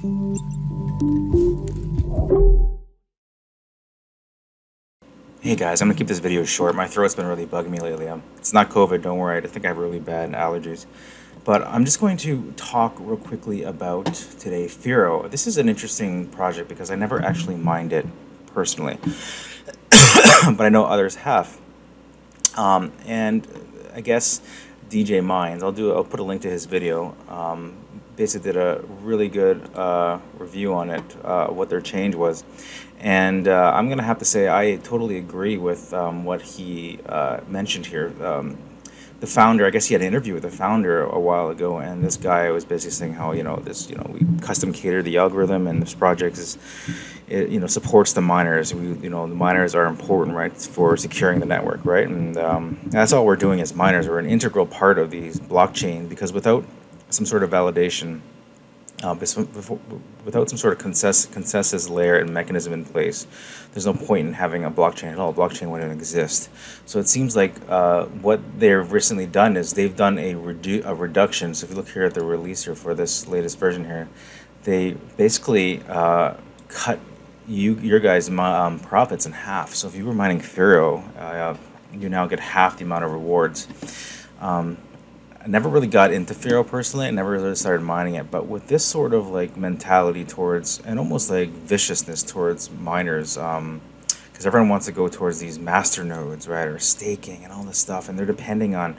Hey guys, I'm gonna keep this video short. My throat's been really bugging me lately. It's not COVID, don't worry. I think I have really bad allergies. But I'm just going to talk real quickly about today Firo. This is an interesting project because I never actually mined it personally, but I know others have. And I guess DJ Mines. I'll put a link to his video. Basically did a really good review on it, what their change was, and I'm gonna have to say I totally agree with what he mentioned here. The founder, I guess he had an interview with the founder a while ago, and this guy was basically saying how we custom cater the algorithm, and this project supports the miners. The miners are important, right, for securing the network, right, and that's all we're doing as miners. We're an integral part of these blockchain because without some sort of validation, without some sort of consensus layer and mechanism in place, there's no point in having a blockchain at all. A blockchain wouldn't exist. So it seems like what they've recently done is they've done a reduction. So if you look here at the release here for this latest version here, they basically cut your guys' profits in half. So if you were mining Firo, you now get half the amount of rewards. I never really got into Firo personally. I never really started mining it, but with this sort of like mentality towards and almost like viciousness towards miners, because everyone wants to go towards these master nodes, right, or staking and all this stuff, and they're depending on,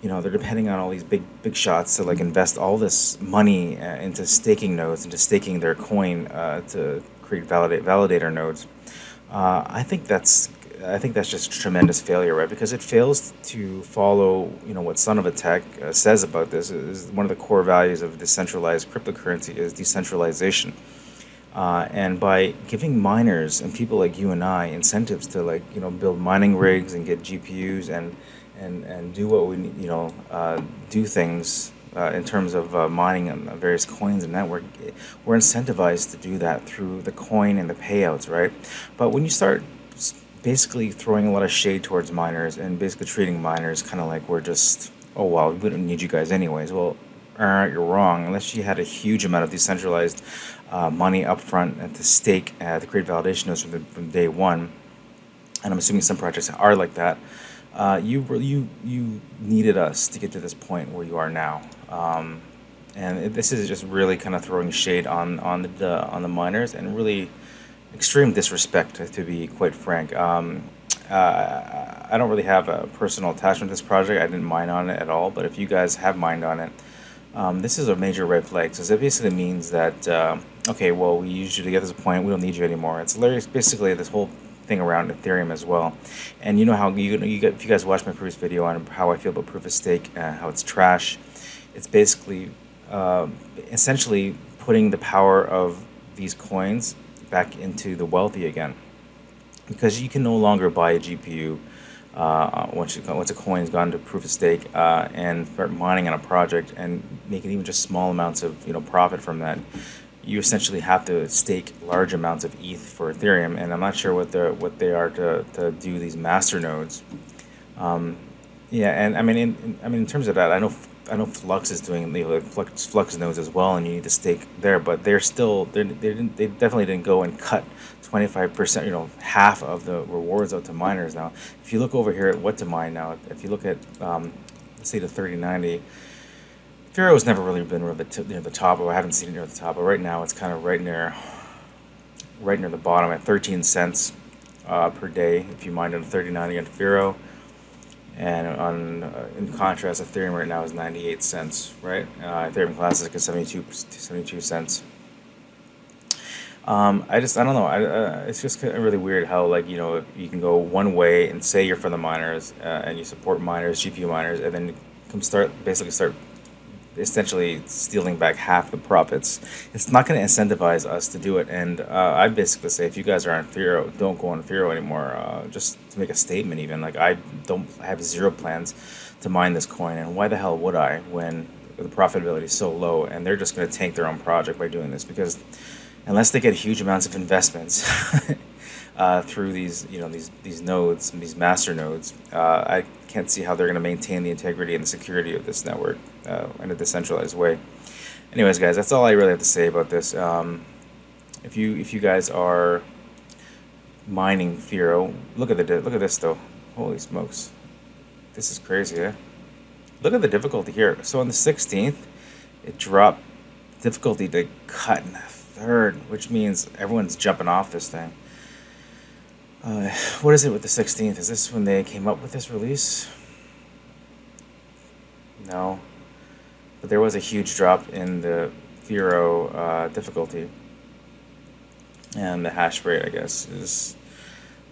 all these big shots to like invest all this money into staking nodes, into staking their coin to create validator nodes. I think that's just tremendous failure, right? Because it fails to follow, what Son of a Tech says about this. Is one of the core values of decentralized cryptocurrency is decentralization. And by giving miners and people like you and I incentives to build mining rigs and get GPUs and do what we need, do things in terms of mining on various coins and network, we're incentivized to do that through the coin and the payouts, right? But when you start basically throwing a lot of shade towards miners and basically treating miners kind of like we're just, oh well, we don't need you guys anyways. Well, you're wrong. Unless you had a huge amount of decentralized money up front to stake to create validation nodes from day one, and I'm assuming some projects are like that. You needed us to get to this point where you are now. This is just really kind of throwing shade on the miners and really extreme disrespect, to be quite frank. I don't really have a personal attachment to this project. I didn't mine on it at all, but if you guys have mined on it, this is a major red flag. So it basically means that, okay, well, we used you to get to this point, we don't need you anymore. It's basically this whole thing around Ethereum as well. And you know how, if you guys watched my previous video on how I feel about proof of stake, how it's trash, it's basically essentially putting the power of these coins back into the wealthy again, because you can no longer buy a GPU once a coin's gone to proof of stake and start mining on a project and making even just small amounts of profit from that. You essentially have to stake large amounts of ETH for Ethereum, and I'm not sure what they are to do these master nodes. Yeah, and I mean in terms of that, I know Flux is doing Flux nodes as well, and you need to stake there, but they definitely didn't go and cut 25%, half of the rewards out to miners now. If you look over here at what to mine now, if you look at let's say the 3090, Firo has never really been near the top, or I haven't seen it near the top, but right now it's kind of right near the bottom at 13 cents per day if you mine on 3090 on Firo. And in contrast, Ethereum right now is 98 cents, right? Ethereum Classic is 72 cents. I don't know. It's just really weird how you can go one way and say you're for the miners and you support miners, GPU miners, and then basically start essentially stealing back half the profits. It's not going to incentivize us to do it, and I basically say if you guys are on Firo, don't go on Firo anymore. Just to make a statement, even I have zero plans to mine this coin, and why the hell would I when the profitability is so low, and they're just going to tank their own project by doing this, because unless they get huge amounts of investments through these nodes, these master nodes, I can't see how they're going to maintain the integrity and the security of this network in a decentralized way. Anyways, guys, that's all I really have to say about this. If you guys are mining Firo, look at this though. Holy smokes, this is crazy, eh? Look at the difficulty here. So on the 16th, it dropped difficulty to cut in a third, which means everyone's jumping off this thing. What is it with the 16th? Is this when they came up with this release? No, but there was a huge drop in the Firo difficulty, and the hash rate, I guess, is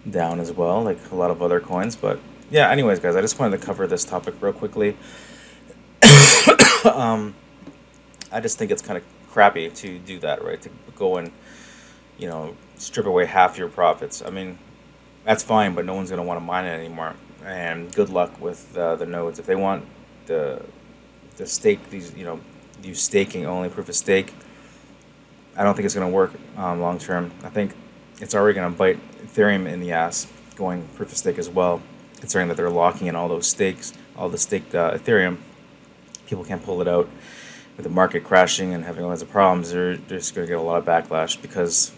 down as well, like a lot of other coins. But yeah, anyways, guys, I just wanted to cover this topic real quickly. I just think it's kind of crappy to do that, right? To go and, strip away half your profits. I mean, that's fine, but no one's going to want to mine it anymore. And good luck with the nodes. If they want the stake, use staking only, proof of stake, I don't think it's going to work long term. I think it's already going to bite Ethereum in the ass going proof of stake as well, considering that they're locking in all those stakes, all the staked Ethereum. People can't pull it out. With the market crashing and having all kinds of problems, they're just going to get a lot of backlash because,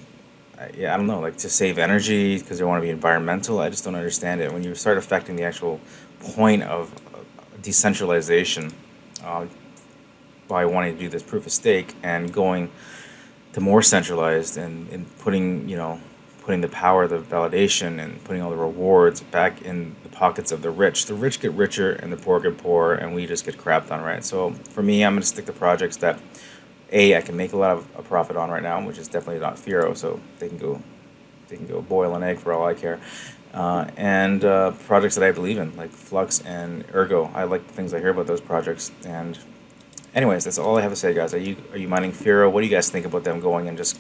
yeah, I don't know, like to save energy because they want to be environmental. I just don't understand it. When you start affecting the actual point of decentralization by wanting to do this proof of stake and going to more centralized and putting the power, the validation, and putting all the rewards back in the pockets of the rich. The rich get richer and the poor get poorer, and we just get crapped on, right? So for me, I'm going to stick to projects that I can make a lot of a profit on right now, which is definitely not Firo, so they can go boil an egg for all I care. And projects that I believe in, like Flux and Ergo. I like the things I hear about those projects. And anyways, that's all I have to say, guys. Are you mining Firo? What do you guys think about them going and just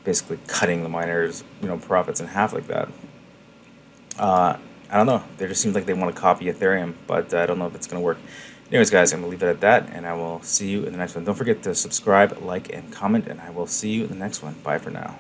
basically cutting the miners, profits in half like that? I don't know. They just seems like they want to copy Ethereum, but I don't know if it's going to work. Anyways, guys, I'm going to leave it at that, and I will see you in the next one. Don't forget to subscribe, like, and comment, and I will see you in the next one. Bye for now.